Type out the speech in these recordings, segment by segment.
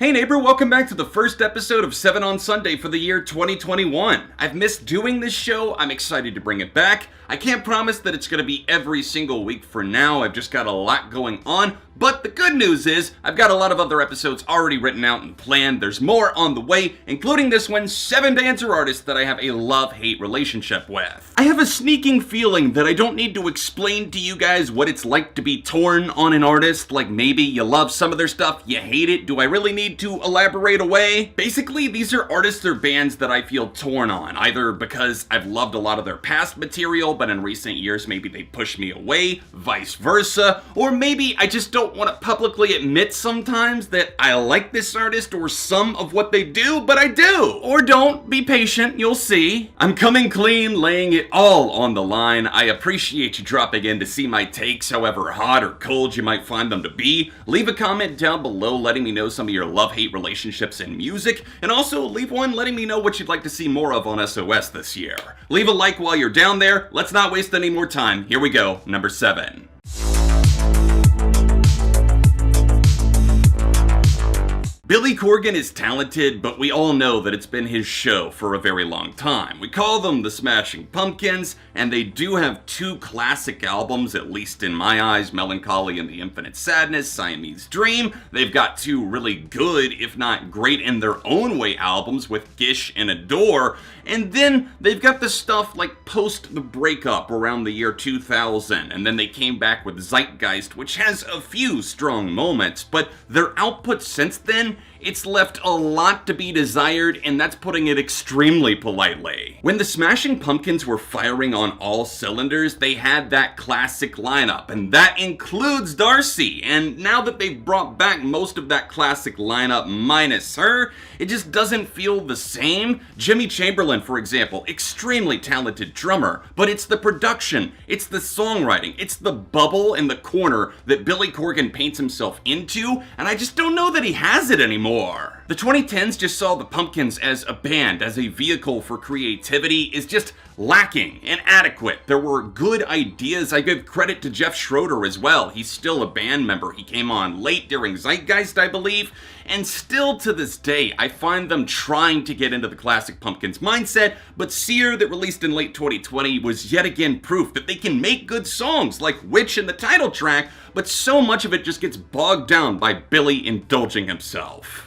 Hey neighbor, welcome back to the first episode of 7 on Sunday for the year 2021. I've missed doing this show, I'm excited to bring it back. I can't promise that it's going to be every single week for now, I've just got a lot going on. But the good news is, I've got a lot of other episodes already written out and planned. There's more on the way, including this one, 7 dancer artists that I have a love-hate relationship with. I have a sneaking feeling that I don't need to explain to you guys what it's like to be torn on an artist. Like maybe you love some of their stuff, you hate it. Do I really need to elaborate away? Basically, these are artists or bands that I feel torn on, either because I've loved a lot of their past material, but in recent years maybe they pushed me away, vice versa, or maybe I just don't want to publicly admit sometimes that I like this artist or some of what they do, but I do. Or don't. Be patient, you'll see. I'm coming clean, laying it all on the line. I appreciate you dropping in to see my takes, however hot or cold you might find them to be. Leave a comment down below letting me know some of your love-hate relationships in music, and also leave one letting me know what you'd like to see more of on SOS this year. Leave a like while you're down there. Let's not waste any more time. Here we go, number 7. Billy Corgan is talented, but we all know that it's been his show for a very long time. We call them the Smashing Pumpkins, and they do have 2 classic albums, at least in my eyes, Melancholy and the Infinite Sadness, Siamese Dream. They've got 2 really good, if not great in their own way albums with Gish and Adore, and then they've got the stuff like post the breakup around the year 2000, and then they came back with Zeitgeist, which has a few strong moments, but their output since then, it's left a lot to be desired, and that's putting it extremely politely. When the Smashing Pumpkins were firing on all cylinders, they had that classic lineup, and that includes Darcy, and now that they've brought back most of that classic lineup minus her, it just doesn't feel the same. Jimmy Chamberlain, for example, extremely talented drummer, but it's the production, it's the songwriting, it's the bubble in the corner that Billy Corgan paints himself into, and I just don't know that he has it anymore. The 2010s just saw the Pumpkins as a band, as a vehicle for creativity, is just lacking, inadequate. There were good ideas. I give credit to Jeff Schroeder as well. He's still a band member. He came on late during Zeitgeist, I believe, and still to this day, I find them trying to get into the classic Pumpkins mindset, but Sear, that released in late 2020, was yet again proof that they can make good songs, like Witch in the title track, but so much of it just gets bogged down by Billy indulging himself.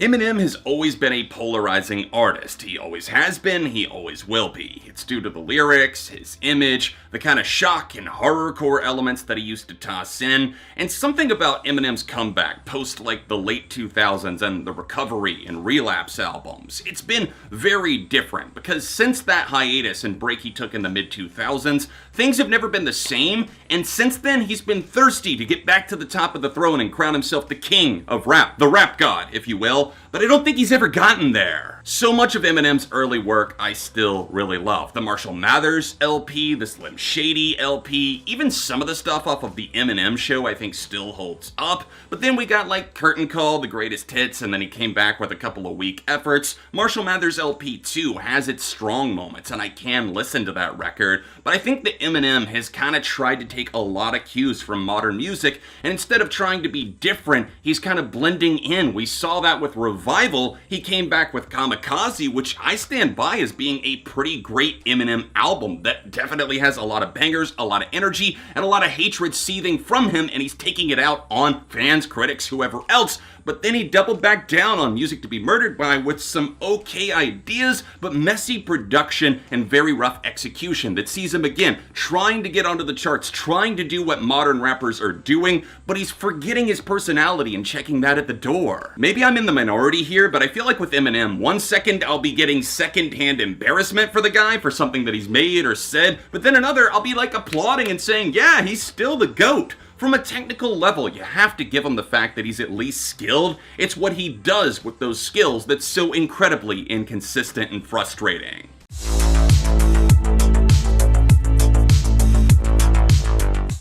Eminem has always been a polarizing artist. He always has been, he always will be. It's due to the lyrics, his image, the kind of shock and horrorcore elements that he used to toss in, and something about Eminem's comeback post like the late 2000s and the Recovery and Relapse albums. It's been very different because since that hiatus and break he took in the mid-2000s, things have never been the same, and since then he's been thirsty to get back to the top of the throne and crown himself the king of rap, the rap god, if you will. But I don't think he's ever gotten there. So much of Eminem's early work I still really love. The Marshall Mathers LP, the Slim Shady LP, even some of the stuff off of the Eminem show I think still holds up. But then we got like Curtain Call, the greatest hits, and then he came back with a couple of weak efforts. Marshall Mathers LP 2 has its strong moments, and I can listen to that record. But I think that Eminem has kind of tried to take a lot of cues from modern music, and instead of trying to be different, he's kind of blending in. We saw that with Revival. He came back with Kamikaze, which I stand by as being a pretty great Eminem album that definitely has a lot of bangers, a lot of energy, and a lot of hatred seething from him, and he's taking it out on fans, critics, whoever else. But then he doubled back down on Music to Be Murdered By with some okay ideas, but messy production and very rough execution that sees him again trying to get onto the charts, trying to do what modern rappers are doing, but he's forgetting his personality and checking that at the door. Maybe I'm in the minority here, but I feel like with Eminem, one second I'll be getting secondhand embarrassment for the guy for something that he's made or said, but then another I'll be like applauding and saying, yeah, he's still the GOAT. From a technical level, you have to give him the fact that he's at least skilled. It's what he does with those skills that's so incredibly inconsistent and frustrating.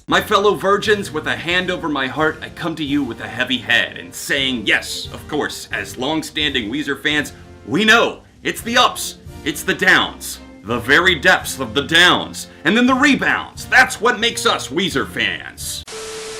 My fellow virgins, with a hand over my heart, I come to you with a heavy head and saying, yes, of course, as long-standing Weezer fans, we know it's the ups, it's the downs, the very depths of the downs, and then the rebounds. That's what makes us Weezer fans.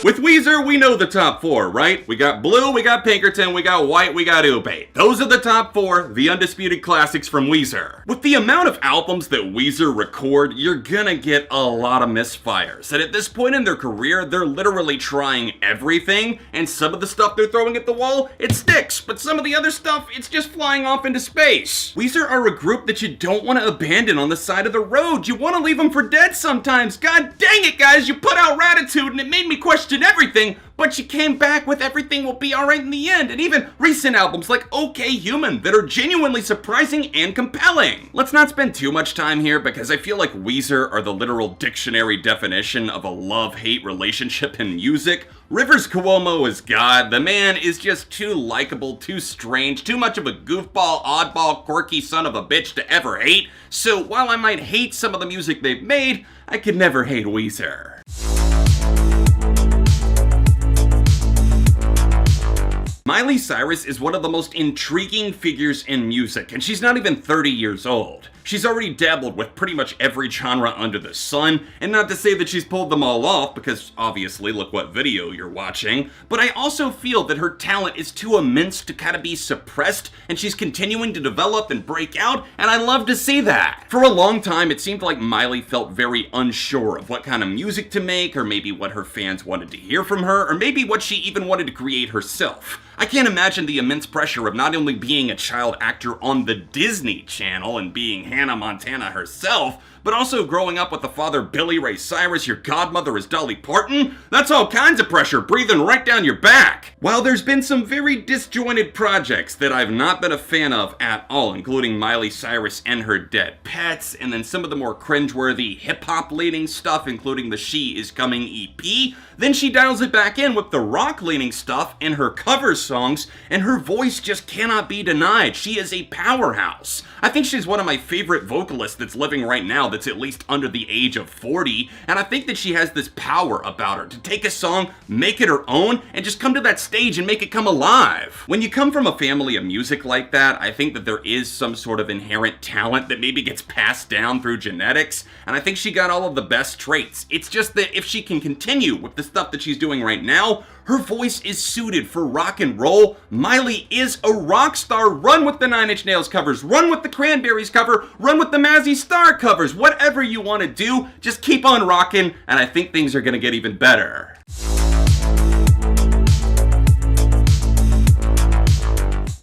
With Weezer, we know the top four, right? We got Blue, we got Pinkerton, we got White, we got Ube. Those are the top four, the undisputed classics from Weezer. With the amount of albums that Weezer record, you're gonna get a lot of misfires. And at this point in their career, they're literally trying everything, and some of the stuff they're throwing at the wall, it sticks, but some of the other stuff, it's just flying off into space. Weezer are a group that you don't want to abandon on the side of the road. You want to leave them for dead sometimes. God dang it, guys, you put out Ratitude and it made me question everything, but you came back with Everything Will Be Alright in the End, and even recent albums like OK Human that are genuinely surprising and compelling. Let's not spend too much time here because I feel like Weezer are the literal dictionary definition of a love-hate relationship in music. Rivers Cuomo is God. The man is just too likable, too strange, too much of a goofball, oddball, quirky son of a bitch to ever hate. So while I might hate some of the music they've made, I could never hate Weezer. Miley Cyrus is one of the most intriguing figures in music, and she's not even 30 years old. She's already dabbled with pretty much every genre under the sun, and not to say that she's pulled them all off, because obviously look what video you're watching, but I also feel that her talent is too immense to kind of be suppressed, and she's continuing to develop and break out, and I love to see that. For a long time, it seemed like Miley felt very unsure of what kind of music to make, or maybe what her fans wanted to hear from her, or maybe what she even wanted to create herself. I can't imagine the immense pressure of not only being a child actor on the Disney Channel and being Hannah Montana herself, but also growing up with the father Billy Ray Cyrus, your godmother is Dolly Parton. That's all kinds of pressure breathing right down your back. While there's been some very disjointed projects that I've not been a fan of at all, including Miley Cyrus and Her Dead Pets, and then some of the more cringeworthy hip-hop leaning stuff, including the She Is Coming EP, then she dials it back in with the rock leaning stuff and her cover songs, and her voice just cannot be denied. She is a powerhouse. I think she's one of my favorite vocalists that's living right now that's at least under the age of 40, and I think that she has this power about her to take a song, make it her own, and just come to that stage and make it come alive. When you come from a family of music like that, I think that there is some sort of inherent talent that maybe gets passed down through genetics, and I think she got all of the best traits. It's just that if she can continue with the stuff that she's doing right now, her voice is suited for rock and roll. Miley is a rock star. Run with the Nine Inch Nails covers, run with the Cranberries cover, run with the Mazzy Star covers. Whatever you want to do, just keep on rocking, and I think things are going to get even better.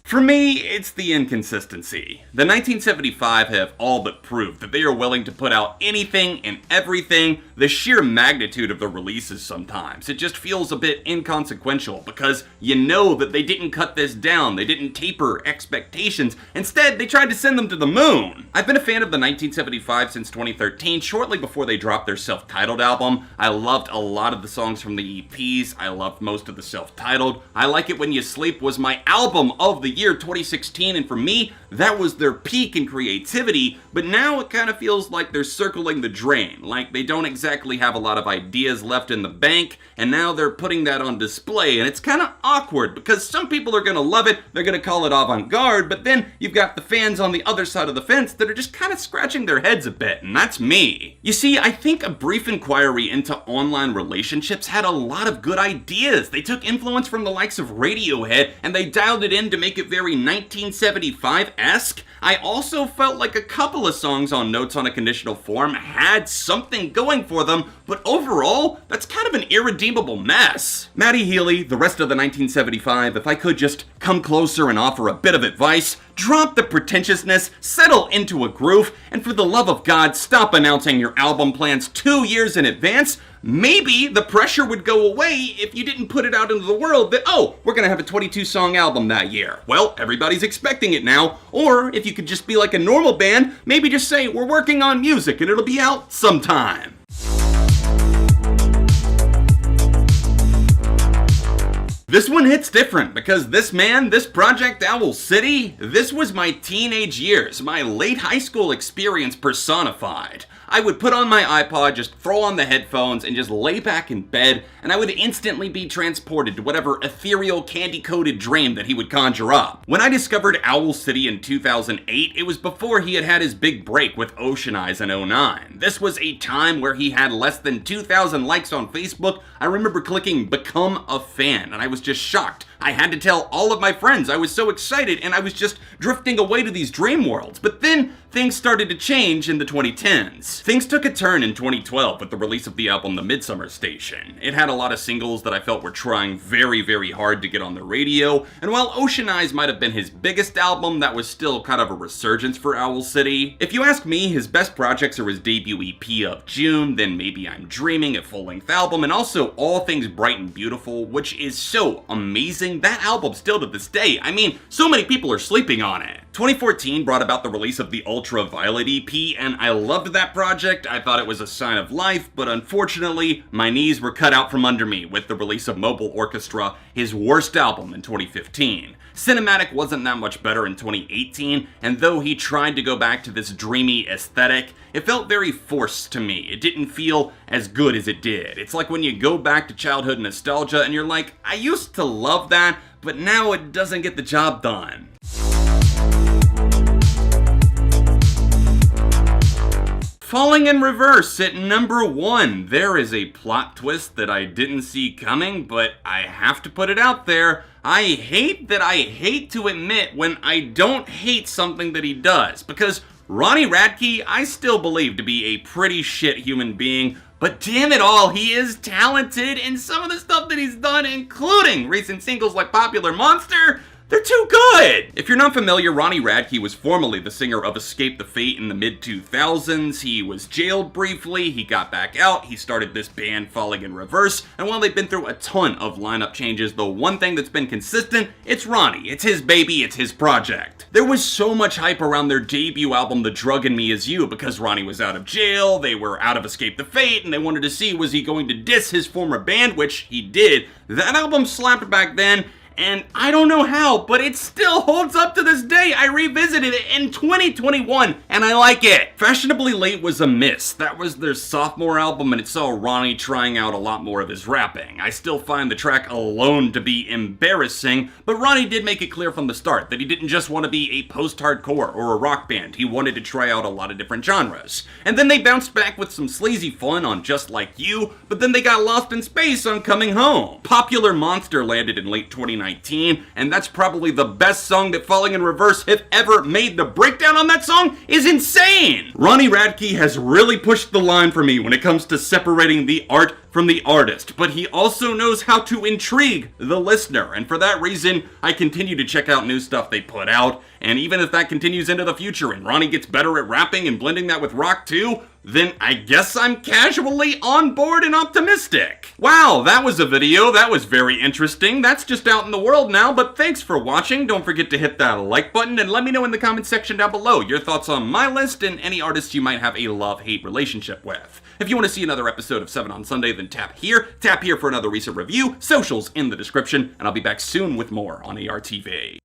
For me, it's the inconsistency. The 1975 have all but proved that they are willing to put out anything and everything. The sheer magnitude of the releases sometimes, it just feels a bit inconsequential because you know that they didn't cut this down, they didn't taper expectations, instead they tried to send them to the moon. I've been a fan of the 1975 since 2013, shortly before they dropped their self-titled album. I loved a lot of the songs from the EPs, I loved most of the self-titled. I Like It When You Sleep was my album of the year 2016, and for me, that was their peak in creativity, but now it kind of feels like they're circling the drain, like they don't exactly have a lot of ideas left in the bank, and now they're putting that on display, and it's kind of awkward, because some people are going to love it, they're going to call it avant-garde, but then you've got the fans on the other side of the fence that are just kind of scratching their heads a bit, and that's me. You see, I think A Brief Inquiry into Online Relationships had a lot of good ideas. They took influence from the likes of Radiohead, and they dialed it in to make it very 1975-esque. I also felt like a couple of songs on Notes on a Conditional Form had something going for them, but overall, that's kind of an irredeemable mess. Matty Healy, the rest of the 1975, if I could just come closer and offer a bit of advice, drop the pretentiousness, settle into a groove, and for the love of God, stop announcing your album plans 2 years in advance. Maybe the pressure would go away if you didn't put it out into the world that, oh, we're gonna have a 22-song album that year. Well, everybody's expecting it now. Or if you could just be like a normal band, maybe just say, we're working on music and it'll be out sometime. This one hits different because this man, this project Owl City, this was my teenage years, my late high school experience personified. I would put on my iPod, just throw on the headphones, and just lay back in bed, and I would instantly be transported to whatever ethereal, candy-coated dream that he would conjure up. When I discovered Owl City in 2008, it was before he had his big break with Ocean Eyes in '09. This was a time where he had less than 2,000 likes on Facebook. I remember clicking Become a Fan, and I was just shocked. I had to tell all of my friends. I was so excited, and I was just drifting away to these dream worlds. But then, things started to change in the 2010s. Things took a turn in 2012 with the release of the album The Midsummer Station. It had a lot of singles that I felt were trying very, very hard to get on the radio, and while Ocean Eyes might have been his biggest album, that was still kind of a resurgence for Owl City. If you ask me, his best projects are his debut EP of June, then Maybe I'm Dreaming, a full-length album, and also All Things Bright and Beautiful, which is so amazing. That album still to this day, I mean, so many people are sleeping on it. 2014 brought about the release of the Ultraviolet EP, and I loved that project. I thought it was a sign of life, but unfortunately, my knees were cut out from under me with the release of Mobile Orchestra, his worst album in 2015. Cinematic wasn't that much better in 2018, and though he tried to go back to this dreamy aesthetic, it felt very forced to me. It didn't feel as good as it did. It's like when you go back to childhood nostalgia and you're like, I used to love that, but now it doesn't get the job done. Falling in Reverse at number 1. There is a plot twist that I didn't see coming, but I have to put it out there. I hate to admit when I don't hate something that he does, because Ronnie Radke, I still believe to be a pretty shit human being, but damn it all, he is talented, and some of the stuff that he's done, including recent singles like Popular Monster, they're too good! If you're not familiar, Ronnie Radke was formerly the singer of Escape the Fate in the mid-2000s. He was jailed briefly, he got back out, he started this band Falling in Reverse, and while they've been through a ton of lineup changes, the one thing that's been consistent, it's Ronnie. It's his baby, it's his project. There was so much hype around their debut album, The Drug in Me Is You, because Ronnie was out of jail, they were out of Escape the Fate, and they wanted to see was he going to diss his former band, which he did. That album slapped back then, and I don't know how, but it still holds up to this day. I revisited it in 2021, and I like it. Fashionably Late was a miss. That was their sophomore album, and it saw Ronnie trying out a lot more of his rapping. I still find the track Alone to be embarrassing, but Ronnie did make it clear from the start that he didn't just want to be a post-hardcore or a rock band. He wanted to try out a lot of different genres. And then they bounced back with some sleazy fun on Just Like You, but then they got lost in space on Coming Home. Popular Monster landed in late 2019, and that's probably the best song that Falling in Reverse have ever made. The breakdown on that song is insane! Ronnie Radke has really pushed the line for me when it comes to separating the art from the artist, but he also knows how to intrigue the listener, and for that reason, I continue to check out new stuff they put out, and even if that continues into the future and Ronnie gets better at rapping and blending that with rock too, then I guess I'm casually on board and optimistic. Wow, that was a video. That was very interesting. That's just out in the world now, but thanks for watching. Don't forget to hit that like button and let me know in the comment section down below your thoughts on my list and any artists you might have a love-hate relationship with. If you want to see another episode of 7 on Sunday, then tap here for another recent review, socials in the description, and I'll be back soon with more on ARTV.